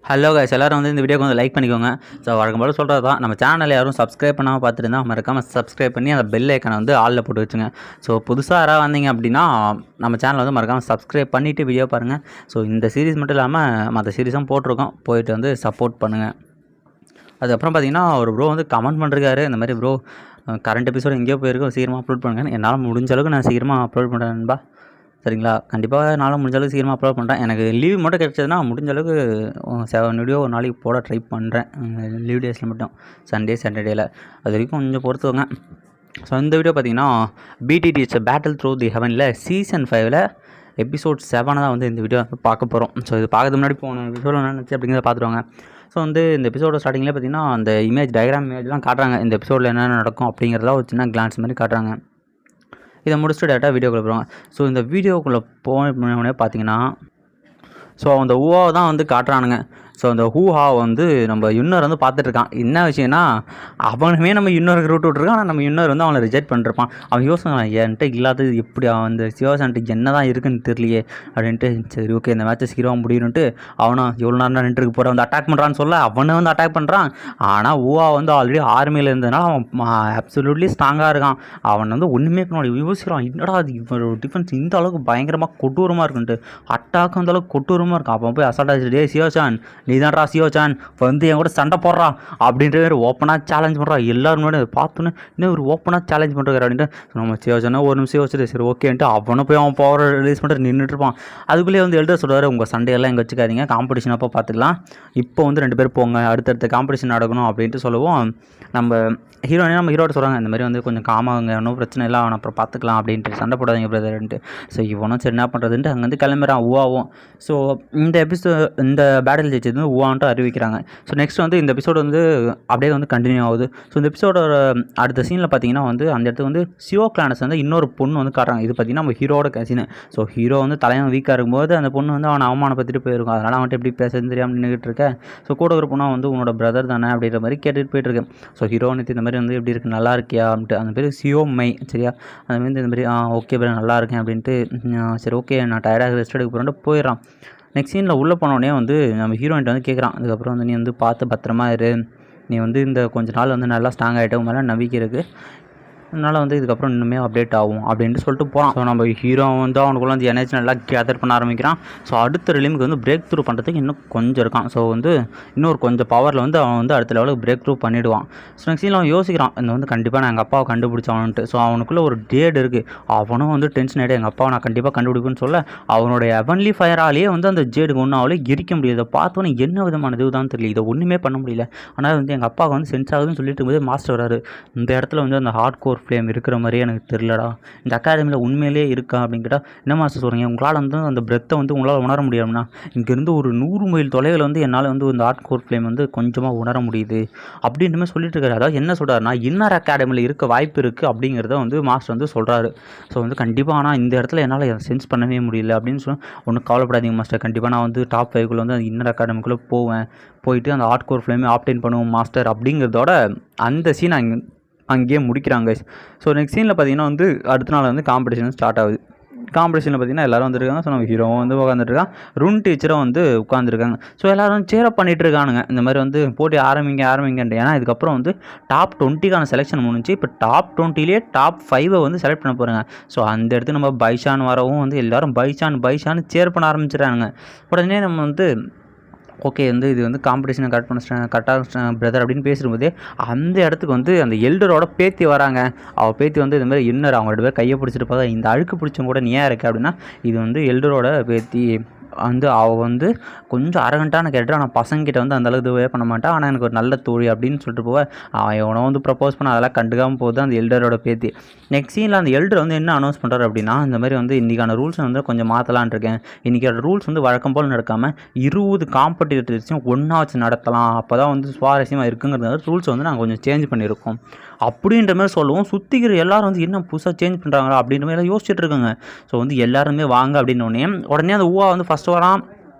Hello guys, எல்லோரும் வந்து இந்த வீடியோக்கு வந்து லைக் பண்ணிக்கோங்க. ஸோ வழக்கம் போல் சொல்கிறது தான், நம்ம சேனலில் யாரும் சப்ஸ்கிரைப் பண்ணாமல் பார்த்துருந்தா மறக்காமல் சப்ஸ்கிரைப் பண்ணி அந்த பெல் ஐக்கனை வந்து ஆளில் போட்டு வச்சுங்க. ஸோ புதுசாக யாராவது வந்தீங்க அப்படின்னா நம்ம சேனலை வந்து மறக்காமல் சப்ஸ்கிரைப் பண்ணிவிட்டு வீடியோ பாருங்கள். ஸோ இந்த சீரிஸ் மட்டும் இல்லாமல் மற்ற சீரிஸும் போட்டிருக்கோம், போயிட்டு வந்து சப்போர்ட் பண்ணுங்கள். அதுக்கப்புறம் பார்த்தீங்கன்னா ஒரு ப்ரோ வந்து கமெண்ட் பண்ணிருக்காரு, இந்த மாதிரி ப்ரோ கரண்ட் எபிசோடு எங்கேயோ போயிருக்கோம், சீக்கிரமாக அப்லோட் பண்ணுங்க. என்னால் முடிஞ்ச அளவுக்கு நான் சீக்கிரமாக அப்லோட் பண்ணுறேன்பா, சரிங்களா? கண்டிப்பாக என்னால் முடிஞ்ச அளவுக்கு சீக்கிரமாக அப்லோட் பண்ணுறேன். எனக்கு லீவ் மட்டும் கிடச்சதுன்னா முடிஞ்ச அளவுக்கு 7 வீடியோ ஒரு நாளைக்கு போட ட்ரை பண்ணுறேன், லீவ் டேஸில் மட்டும், சண்டே சாட்டர்டேயில். அது வரைக்கும் கொஞ்சம் பொறுத்துவங்க. ஸோ இந்த வீடியோ பார்த்தீங்கன்னா BTTH பேட்டில் த்ரூ தி ஹெவனில் சீசன் 5ல் எபிசோட் 7 தான் வந்து இந்த வீடியோ பார்க்க போகிறோம். ஸோ இது பார்க்கறதுக்கு முன்னாடி போன எபிசோட என்ன நினச்சி அப்படிங்கிறத பார்த்துருவாங்க. ஸோ வந்து இந்த எபிசோட ஸ்டார்டிங்கில் பார்த்தீங்கன்னா அந்த டயக்ராம் இமேஜ்லாம் காட்டுறாங்க, இந்த எபிசோடில் என்னென்ன நடக்கும் அப்படிங்கிறதெல்லாம் ஒரு சின்ன கிளான்ஸ் மாதிரி காட்டுறாங்க. இதை முடிச்சுட்டு டேரெக்டாக வீடியோக்குள்ளே போகிறாங்க. ஸோ இந்த வீடியோக்குள்ளே போனோடனே பார்த்தீங்கன்னா ஸோ அந்த ஊவாவை தான் வந்து காட்டுறானுங்க. ஸோ அந்த ஹூஹா வந்து நம்ம யுன்னர் வந்து பார்த்துட்ருக்கான். என்ன விஷயம்னா அவனுமே நம்ம யுன்னருக்கு ரூட் விட்ருக்கான், ஆனால் நம்ம யுன்னர் வந்து அவனை ரிஜெக்ட் பண்ணிருப்பான். அவன் யோசிச்சான், என்கிட்ட இல்லாதது எப்படி அவன் அந்த சிவாசான்ட்டு என்ன தான் இருக்குன்னு தெரியலையே அப்படின்ட்டு. சரி ஓகே, இந்த மேட்ச்சை சீக்கிரமாக முடியணுன்ட்டு அவனும் எவ்வளோ நேரம் நின்றுக்கு போகிற வந்து அட்டாக் பண்ணுறான்னு சொல்ல அவனை வந்து அட்டாக் பண்ணுறான். ஆனால் ஊவா வந்து ஆல்ரெடி ஆர்மியில் இருந்ததுனால அவன் அப்சல்யூட்லி ஸ்ட்ராங்காக இருக்கான். அவன் வந்து ஒன்றுமே பண்ண யோசிக்கிறான், என்னடா அது இவனோட டிஃபென்ஸ் இந்த அளவுக்கு பயங்கரமாக கொடூரமாக இருக்குன்ட்டு, அட்டாக் அந்த அளவுக்கு கொடூரமாக இருக்கும். அப்போ போய் அசால்ட்டாக டே சிவாசான் நீ தான்டா சியோசான் வந்து என் கூட சண்டை போடுறா அப்படின்ற மாதிரி ஓப்பனாக சேலஞ்ச் பண்ணுறா. எல்லோரும் முன்னாடி அதை பார்த்தோன்னே இன்னும் ஒரு ஓப்பனாக சேலஞ்ச் பண்ணுறாரு அப்படின்ட்டு நம்ம சியோசானா ஒரு நிமிஷம் யோசிச்சுட்டு சரி ஓகேன்ட்டு அவனை போய் அவன் பவர் ரிலீஸ் பண்ணிட்டு நின்றுட்டுருப்பான். அதுக்குள்ளேயே வந்து எழுத சொல்கிறாரு, உங்கள் சண்டையெல்லாம் எங்கே வச்சுக்காதீங்க, காம்படிஷன் அப்போ பார்த்துக்கலாம், இப்போ வந்து 2 பேர் போங்க, அடுத்தடுத்த காம்படிஷன் நடக்கணும் அப்படின்ட்டு சொல்லுவோம். நம்ம ஹீரோட்ட சொல்கிறாங்க, இந்த மாதிரி வந்து கொஞ்சம் காமாகுங்க, ஒன்றும் பிரச்சனை இல்லை, அவனை அப்புறம் பார்த்துக்கலாம் அப்படின்ட்டு, சண்டை போடாதீங்க பிரதர்ன்ட்டு. ஸோ இவனும் சரி என்ன பண்ணுறதுன்ட்டு அங்கேருந்து கிளம்புறான் ஊவாவும். ஸோ இந்த பேட்டில் ஜெயிச்சது வந்து ஊவான்ட்டு அறிவிக்கிறாங்க. ஸோ நெக்ஸ்ட் வந்து இந்த எபிசோடு வந்து அப்படியே வந்து கண்டினியூ ஆகுது. ஸோ இந்த எபிசோடோட அடுத்த சீனில் பார்த்தீங்கன்னா வந்து அந்த இடத்துக்கு வந்து சிவோ கிளானஸ் வந்து இன்னொரு பொண்ணு வந்து காட்டுறாங்க. இது பார்த்தீங்கன்னா நம்ம ஹீரோட கசினு. ஸோ ஹீரோ வந்து தலைவன் வீக்காக இருக்கும்போது அந்த பொண்ணு வந்து அவனை அவமானப்படுத்திட்டு போயிருக்கும். அதனால் அவன்ட்டு எப்படி பேசுறதுன்னு தெரியாமல் நின்றுட்டு இருக்க. ஸோ கூட ஒரு பொண்ணா வந்து உன்னோட பிரதர் தானே அப்படின்ற மாதிரி கேட்டுட்டு போயிட்டுருக்கு. ஸோ ஹீரோ வந்து இந்த மாதிரி வந்து எப்படி இருக்குது நல்லா இருக்கியா அப்படின்ட்டு, அந்த பேர் சியோ மை, சரியா? அந்த மாதிரி இந்த மாதிரி ஓகே பிரதர் நல்லா இருக்கேன் அப்படின்ட்டு, சரி ஓகே நான் டயர்டாக ரெஸ்ட் எடுக்க போகிறேன்ட்டு போயிடறான். நெக்ஸ்ட் சீனில் உள்ளே போனோடனே வந்து நம்ம ஹீரோயின்ட்டு வந்து கேட்குறான், அதுக்கப்புறம் வந்து நீ வந்து பார்த்து பத்திரமா இரு, நீ வந்து இந்த கொஞ்ச நாள் வந்து நல்லா ஸ்ட்ராங் ஆகிட்ட, உன் மேலே நம்பிக்கை இருக்குது, அதனால் வந்து இதுக்கப்புறம் இன்னுமே அப்டேட் ஆகும் அப்படின்ட்டு சொல்லிட்டு போகிறான். ஸோ நம்ம ஹீரோ வந்து அவனுக்குள்ள வந்து எனர்ஜி நல்லா கேதர் பண்ண ஆரம்பிக்கிறான். ஸோ அடுத்த ரிலீமுக்கு வந்து பிரேக் த்ரூ பண்ணுறதுக்கு இன்னும் கொஞ்சம் இருக்கான். ஸோ வந்து இன்னொரு கொஞ்சம் பவரில் வந்து அவன் வந்து அடுத்த லெவலுக்கு பிரேக் த்ரூ பண்ணிவிடுவான். ஸோ நெக்ஸ்ட் அவன் யோசிக்கிறான், இந்த வந்து கண்டிப்பாக நான் எங்கள் அப்பாவை கண்டுபிடிச்சவன்ட்டு. ஸோ அவனுக்குள்ளே ஒரு டேட் இருக்குது. அவனும் வந்து டென்ஷன் ஆகிட்டு எங்கள் அப்பாவை நான் கண்டிப்பாக கண்டுபிடிப்பேன்னு சொல்ல அவனுடைய ஹெவன்லி ஃபயராலேயே வந்து அந்த ஜேடுக்கு ஒன்றும் அவளே எரிக்க முடியாது. இதை பார்த்தோன்னே என்ன விதமான இது தான் தெரியல, இதை ஒன்றுமே பண்ண முடியல. ஆனால் வந்து எங்கள் அப்பாவுக்கு வந்து சென்ஸ் ஆகுதுன்னு சொல்லிட்டு இருக்கும்போது மாஸ்டர் வராரு. இந்த இடத்துல வந்து அந்த ஹார்ட் கோர் ஃப்ளேம் இருக்கிற மாதிரியே எனக்கு தெரியலடா, இந்த அகாடமியில் உண்மையிலேயே இருக்கா அப்படின்னு கேட்டால் என்ன மாஸ்டர் சொல்கிறீங்க, உங்களால் வந்து அந்த பிரெத்தை வந்து உங்களால் உணர முடியும்னா, இங்கேருந்து ஒரு 100 மைல் தொலைவில் வந்து என்னால் வந்து இந்த ஹார்ட் கோர் ஃப்ளேம் வந்து கொஞ்சமாக உணர முடியுது அப்படின்ற மாதிரி சொல்லிட்டு இருக்காரு. அதாவது என்ன சொல்கிறாருன்னா இன்னர் அகாடமியில் இருக்க வாய்ப்பு இருக்குது அப்படிங்கிறத வந்து மாஸ்டர் வந்து சொல்கிறாரு. ஸோ வந்து கண்டிப்பாக ஆனால் இந்த இடத்துல என்னால் சென்ஸ் பண்ணவே முடியல அப்படின்னு சொல்லி, ஒன்றும் கவலைப்படாதீங்க மாஸ்டர், கண்டிப்பாக நான் வந்து டாப் 5 வந்து அந்த இன்னர் அகாடமிக்குள்ளே போயிட்டு அந்த ஹார்ட் கோர் ஃப்ளேமே ஆப்டெயின் பண்ணுவோம் மாஸ்டர் அப்படிங்கிறதோட அந்த சீன் அங்கேயே முடிக்கிறாங்க. ஸோ நெக்ஸ்ட் சீனில் பார்த்தீங்கன்னா வந்து அடுத்த நாள் வந்து காம்படிஷன் ஸ்டார்ட் ஆகுது. காம்படிஷனில் பார்த்தீங்கன்னா எல்லோரும் வந்துருக்காங்க. ஸோ நம்ம ஹீரோவும் வந்து உட்காந்துருக்கான், ரூன் டீச்சரும் வந்து உட்காந்துருக்காங்க. ஸோ எல்லோரும் சேரப் பண்ணிகிட்டு இருக்கானுங்க, இந்த மாதிரி வந்து போட்டி ஆரம்பிங்கன்ட்டு. ஏன்னா இதுக்கப்புறம் வந்து டாப் 20க்கான செலெக்ஷன் முடிஞ்சு, இப்போ டாப் 20லேயே டாப் 5 வந்து செலக்ட் பண்ண போகிறாங்க. ஸோ அந்த இடத்துக்கு நம்ம பைஷான் வரவும் வந்து எல்லோரும் பைஷான் சேர் பண்ண ஆரம்பிச்சிடறாங்க. உடனே நம்ம வந்து ஓகே வந்து இது வந்து காம்படிஷனை கரெக்டாக பிரதர் அப்படின்னு பேசும்போதே அந்த இடத்துக்கு வந்து அந்த எல்டரோட பேத்தி வராங்க. அவள் பேத்தி வந்து இந்த மாதிரி இன்னர் அவங்க 2 பேர் கையை பிடிச்சிட்டு போதா, இந்த அழுக்கு பிடிச்சவங்க கூட நீ ஏன் இருக்க அப்படின்னா, இது வந்து எல்டரோட பேத்தி வந்து அவள் வந்து கொஞ்சம் அரகண்டான கேரக்டர், ஆனால் பசங்கிட்ட வந்து அந்தளவுக்கு இதுவே பண்ண மாட்டான், ஆனால் எனக்கு ஒரு நல்ல தோழி அப்படின்னு சொல்லிட்டு போவேன். அவன் எவனோ வந்து ப்ரப்போஸ் பண்ண அதெல்லாம் கண்டுக்காமல் போகுது அந்த எல்டரோட பேத்தி. நெக்ஸ்ட் சீனில் அந்த எல்டர் வந்து என்ன அனௌன்ஸ் பண்ணுறாரு அப்படின்னா, இந்த மாதிரி வந்து இன்றைக்கான ரூல்ஸ் வந்து கொஞ்சம் மாற்றலான் இருக்கேன், இன்றைக்கி ரூல்ஸ் வந்து வழக்கம் போல் நடக்காமல் 20 காம்படிட்டர்ஸையும் ஒன்றா வச்சு நடத்தலாம், அப்போ தான் வந்து சுவாரஸ்யமாக இருக்குங்கிறத ரூல்ஸ் வந்து நாங்கள் கொஞ்சம் சேஞ்ச் பண்ணியிருக்கோம் அப்படின்ற மாதிரி சொல்லுவோம். சுற்றிக்கிற எல்லோரும் வந்து என்ன புதுசாக சேஞ்ச் பண்ணுறாங்களா அப்படின்ற மாதிரி யோசிச்சுட்டு இருக்காங்க. ஸோ வந்து எல்லாருமே வாங்க அப்படின்னோடனே உடனே அந்த ஊவா வந்து ஃபஸ்ட்டு வரான்.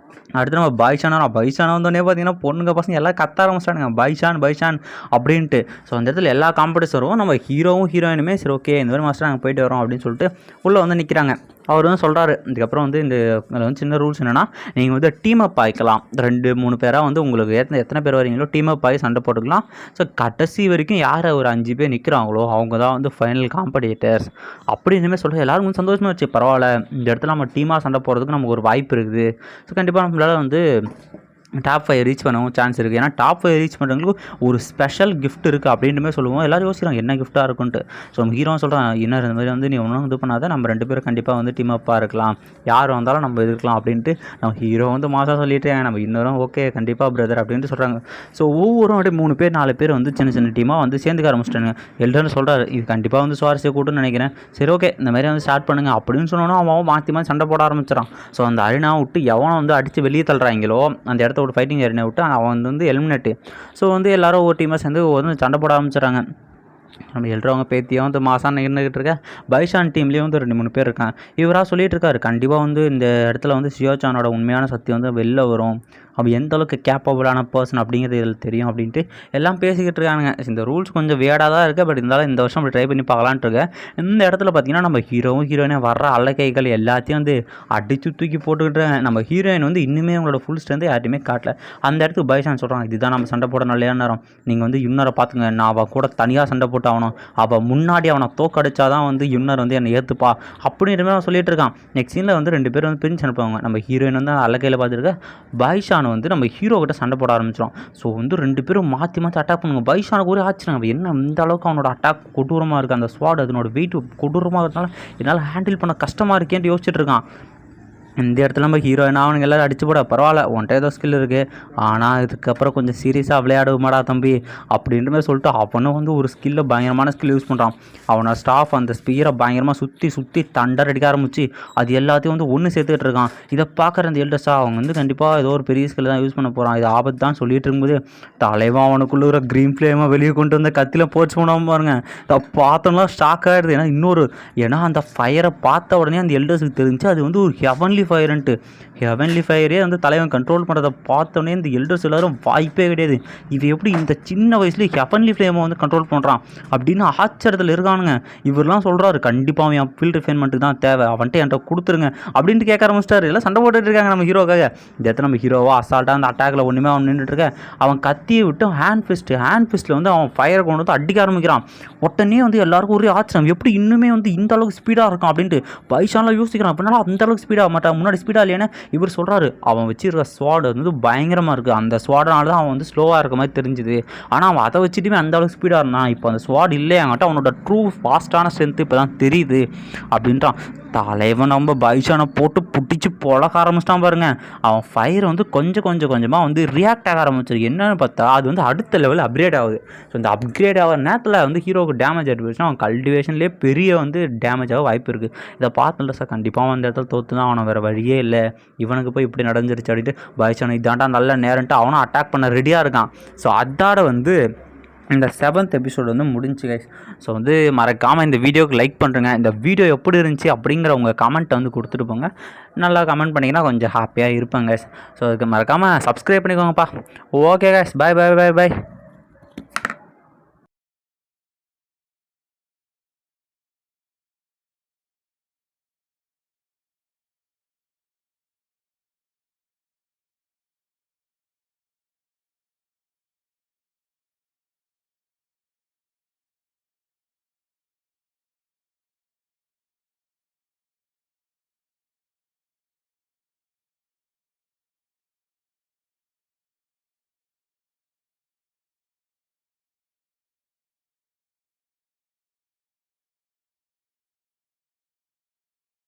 அடுத்து நம்ம பைஷானா வந்தோடனே பார்த்தீங்கன்னா பொண்ணுங்க பசங்க எல்லாம் கத்த ஆரம்பிச்சிட்டானுங்க பைஷான் அப்படின்ட்டு. ஸோ அந்த இடத்துல எல்லா காம்படிஷன் வரும், நம்ம ஹீரோவும் ஹீரோயினுமே சரி ஓகே இந்த மாதிரி மாஸ்டர் நாங்கள் போயிட்டு வரோம் அப்படின்னு சொல்லிட்டு உள்ளே வந்து நிற்கிறாங்க. அவர் வந்து சொல்கிறாரு, இதுக்கப்புறம் வந்து இதில் வந்து சின்ன ரூல்ஸ் என்னென்னா, நீங்கள் வந்து டீம் அப் ஆகிக்கலாம். 2-3 பேராக வந்து உங்களுக்கு எத்தனை பேர் வரீங்களோ டீம் அப் ஆகி சண்டை போட்டுக்கலாம். ஸோ கடைசி வரைக்கும் யார் ஒரு 5 பேர் நிற்கிறாங்களோ அவங்க தான் வந்து ஃபைனல் காம்படிட்டர்ஸ் அப்படின்னு சொல்லிட்டு எல்லாருக்கும் வந்து சந்தோஷமாக வச்சு, பரவாயில்ல இந்த இடத்துல நம்ம டீமாக சண்டை போடுறதுக்கு நமக்கு ஒரு வாய்ப்பு இருக்குது. ஸோ கண்டிப்பாக நம்மளால் வந்து டாப் 5 ரீச் பண்ணவும் சான்ஸ் இருக்குது. ஏன்னா டாப் 5 ரீச் பண்ணுறவங்களுக்கு ஒரு ஸ்பெஷல் கிஃப்ட் இருக்குது அப்படின்ட்டுமே சொல்லுவோம். எல்லோரும் யோசிக்கிறாங்க என்ன கிஃப்ட்டாக இருக்குன்ட்டு. ஸோ நம்ம ஹீரோ சொல்கிறான், இன்னும் இந்த மாதிரி வந்து நீ ஒன்றும் இது பண்ணாத, நம்ம 2 பேரும் கண்டிப்பாக வந்து டீம் அப்பாக இருக்கலாம், யார் வந்தாலும் நம்ம எதிர்க்கலாம் அப்படின்ட்டு நம்ம ஹீரோ வந்து மாசாக சொல்லிட்டு நம்ம இன்னொரும் ஓகே கண்டிப்பாக பிரதர் அப்படின்ட்டு சொல்கிறாங்க. ஸோ ஒவ்வொரும் அப்படியே 3 பேர் 4 பேர் வந்து சின்ன சின்ன டீமாக வந்து சேர்ந்துக்க ஆரம்பிச்சிட்டாங்க. எல்டர்னு சொல்கிறாரு, இது கண்டிப்பாக வந்து சுவாரஸ்ய கூட்டுன்னு நினைக்கிறேன். சரி ஓகே இந்த மாதிரி வந்து ஸ்டார்ட் பண்ணுங்க அப்படின்னு சொன்னோன்னா அவன் மாற்றி சண்டை போட ஆரம்பிச்சிடான். ஸோ அந்த அரினா விட்டு எவனை வந்து அடித்து வெளியே தள்ளுறாங்களோ அந்த இடத்த ஒரு ஃபைட்டிங் அரினா விட்டு அவன் வந்து எலிமினேட்டு. ஸோ வந்து எல்லாரும் ஒரு டீமாக சேர்ந்து வந்து சண்டை போட ஆரம்பிச்சிடறாங்க. நம்ம எழுறவங்க பேத்தியும் வந்து மாசான இருந்துகிட்டு இருக்க பைஷான் டீம்லேயும் வந்து 2-3 பேர் இருக்காங்க. இவராக சொல்லிட்டு இருக்காரு, கண்டிப்பாக வந்து இந்த இடத்துல வந்து ஷியோசானோட உண்மையான சக்தி வந்து வெளில வரும், அவன் எந்த அளவுக்கு கேப்பபிளான பர்சன் அப்படிங்கிறது இதில் தெரியும் அப்படின்ட்டு எல்லாம் பேசிக்கிட்டு இருக்கானுங்க. இந்த ரூல்ஸ் கொஞ்சம் வேடாக தான் இருக்குது, பட் இருந்தாலும் இந்த வருஷம் அப்படி ட்ரை பண்ணி பார்க்கலான்ட்டு இருக்கேன். இந்த இடத்துல பார்த்தீங்கன்னா நம்ம ஹீரோவும் ஹீரோயினே வர்ற அல்லக்கைகள் எல்லாத்தையும் வந்து அடித்து தூக்கி போட்டுக்கிட்டு நம்ம ஹீரோயின் வந்து இன்னுமே அவங்களோட ஃபுல் ஸ்ட்ரென்த்து யார்ட்டையுமே காட்டல. அந்த இடத்துக்கு பைஷான் சொல்கிறான், இதுதான் நம்ம சண்டை போட நல்ல நேரம், நீங்கள் வந்து யுன்னரை பார்த்துங்க, நான் அவள் கூட தனியாக சண்டை போட்டு ஆகணும், அவள் முன்னாடி அவனை தோக்கடிச்சா தான் வந்து யுன்னர் வந்து என்னை ஏற்றுப்பா அப்படின்ற மாதிரி அவன் சொல்லிட்டு இருக்கான். நெக்ஸ்ட் சீனில் வந்து 2 பேரும் வந்து பிரிஞ்சு அனுப்புவாங்க. நம்ம ஹீரோயின் வந்து அல்லக்கையில் பார்த்துருக்க பைஷான் வந்து நம்ம ஹீரோ கிட்ட சண்டை போட ஆரம்பிச்சிடும். ஸோ வந்து 2 பேரும் மாற்றி அட்டாக் பண்ணுங்க. பைஷானுக்கு ஒரு ஆச்சரியம், என்ன இந்த அளவுக்கு அவனோட அட்டாக் கொடூரமாக இருக்குது, அந்த ஸ்வாட் அதனோட வெயிட் கொடூரமாக இருக்கிறதுனால என்னால் ஹேண்டில் பண்ண கஷ்டமாக இருக்கேன்ட்டு யோசிச்சுட்டு இருக்கான். இந்த இடத்துல நம்ம ஹீரோயின் அவனுங்க எல்லோரும் அடிச்சு போட, பரவாயில்ல உன்ட்ட ஏதோ ஸ்கில் இருக்குது, ஆனால் இதுக்கப்புறம் கொஞ்சம் சீரியஸாக விளையாடுமாடா தம்பி அப்படின்ற மாதிரி சொல்லிட்டு அவனும் வந்து ஒரு ஸ்கில்லை பயங்கரமான ஸ்கில் யூஸ் பண்ணுறான். அவனோட ஸ்டாஃப் அந்த ஸ்பீரை பயங்கரமாக சுற்றி தண்டர் அடிக்க ஆரம்பிச்சு அது எல்லாத்தையும் வந்து ஒன்று சேர்த்துக்கிட்டு இருக்கான். இதை பார்க்குற அந்த எல்டர்ஸாக அவங்க வந்து கண்டிப்பாக ஏதோ ஒரு பெரிய ஸ்கில் தான் யூஸ் பண்ண போகிறான், இது ஆபத்து தான் சொல்லிட்டு இருக்கும்போது தலைவன் அவனுக்குள்ள ஒரு க்ரீன் ஃப்ளேமாக வெளியே கொண்டு வந்து கத்தியில் போச்சு போனாமல் பாருங்க. பார்த்தோம்னா ஷாக் ஆகிடுது. ஏன்னா அந்த ஃபயரை பார்த்த உடனே அந்த எல்டர்ஸுக்கு தெரிஞ்சு அது வந்து ஒரு ஹெவன்லி ஃபயரே வந்து தலைவன் கண்ட்ரோல் பண்ணுறதை பார்த்தோன்னே இந்த எல்டர்ஸ் எல்லோரும் வாய்ப்பே கிடையாது, இது எப்படி இந்த சின்ன வயசுலேயே ஹெவன்லி ஃப்ளேமை வந்து கண்ட்ரோல் பண்ணுறான் அப்படின்னு ஆச்சரியத்தில் இருக்கானுங்க. இவரெலாம் சொல்கிறாரு, கண்டிப்பாக அவன் ஃபீல்ட் ரிஃபைன்மெண்ட்டுக்கு தான் தேவை, அவன்ட்டு என்கிட்ட கொடுத்துருங்க அப்படின்ட்டு கேட்க ஆரம்பிச்சிட்டாரு. எல்லாம் சண்டை போட்டுட்டு இருக்காங்க நம்ம ஹீரோக்காக. இந்த இடத்துல நம்ம ஹீரோவா அசால்ட்டாக அந்த அட்டாக்கில் ஒன்றுமே அவன் நின்றுட்டுருக்க, அவன் கத்தியை விட்டு ஹேண்ட் ஃபிஸ்ட்டில் வந்து அவன் ஃபயரை கொண்டு வந்து அடிக்க ஆரம்பிக்கிறான். உடனே வந்து எல்லாருக்கும் ஒரே ஆச்சரியம், எப்படி இன்னுமே வந்து இந்த அளவுக்கு ஸ்பீடாக இருக்கும் அப்படின்ட்டு. பைஷான்லாம் யோசிக்கிறான், அப்படின்னா அந்த அளவுக்கு ஸ்பீடாக மாட்டான், முன்னாடி ஸ்பீடாக இல்லையானே. இவர் சொல்கிறாரு, அவன் வச்சிருக்க ஸ்வாட் வந்து பயங்கரமாக இருக்குது, அந்த ஸ்வாடனால தான் அவன் வந்து ஸ்லோவாக இருக்க மாதிரி தெரிஞ்சுது, ஆனால் அவன் அதை வச்சுட்டுமே அந்த அளவுக்கு ஸ்பீடாக இருந்தான். இப்போ அந்த ஸ்வாட் இல்லையாங்கட்ட அவனோட ட்ரூ ஃபாஸ்ட்டான ஸ்ட்ரென்த்து இப்போ தான் தெரியுது அப்படின்றான். தலைவன் நம்ம பைஷானை போட்டு பிடிச்சி பொழக்க ஆரம்பிச்சிட்டான் பாருங்க. அவன் ஃபயர் வந்து கொஞ்சமாக வந்து ரியாக்ட் ஆக ஆரம்பிச்சிருக்கு. என்னன்னு பார்த்தா அது வந்து அடுத்த லெவலில் அப்கிரேட் ஆகுது. ஸோ இந்த அப்கிரேட் ஆகிற நேரத்தில் வந்து ஹீரோவுக்கு டேமேஜ் ஆகிடுச்சுன்னா அவன் கல்டிவேஷன்லேயே பெரிய வந்து டேமேஜ் ஆக வாய்ப்பு இருக்குது. இதை பார்த்துல சார் கண்டிப்பாக அந்த இடத்துல தோற்று தான் அவனை வேறு வழியே இல்லை, இவனுக்கு போய் இப்படி நடந்துருச்சு அப்படின்ட்டு பைஷானை இதாண்டா நல்ல நேரன்ட்டு அவனும் அட்டாக் பண்ண ரெடியாக இருக்கான். ஸோ அதோட வந்து இந்த 7th எபிசோடு வந்து முடிஞ்சு கைஸ். ஸோ வந்து மறக்காமல் இந்த வீடியோவுக்கு லைக் பண்ணுறேங்க. இந்த வீடியோ எப்படி இருந்துச்சு அப்படிங்கிற உங்கள் கமெண்ட்டை வந்து கொடுத்துட்டு போங்க. நல்லா கமெண்ட் பண்ணிங்கன்னா கொஞ்சம் ஹாப்பியாக இருப்பேங்க கைஸ். ஸோ அதுக்கு மறக்காமல் சப்ஸ்கிரைப் பண்ணிக்கோங்கப்பா. ஓகே கைஸ், பாய்.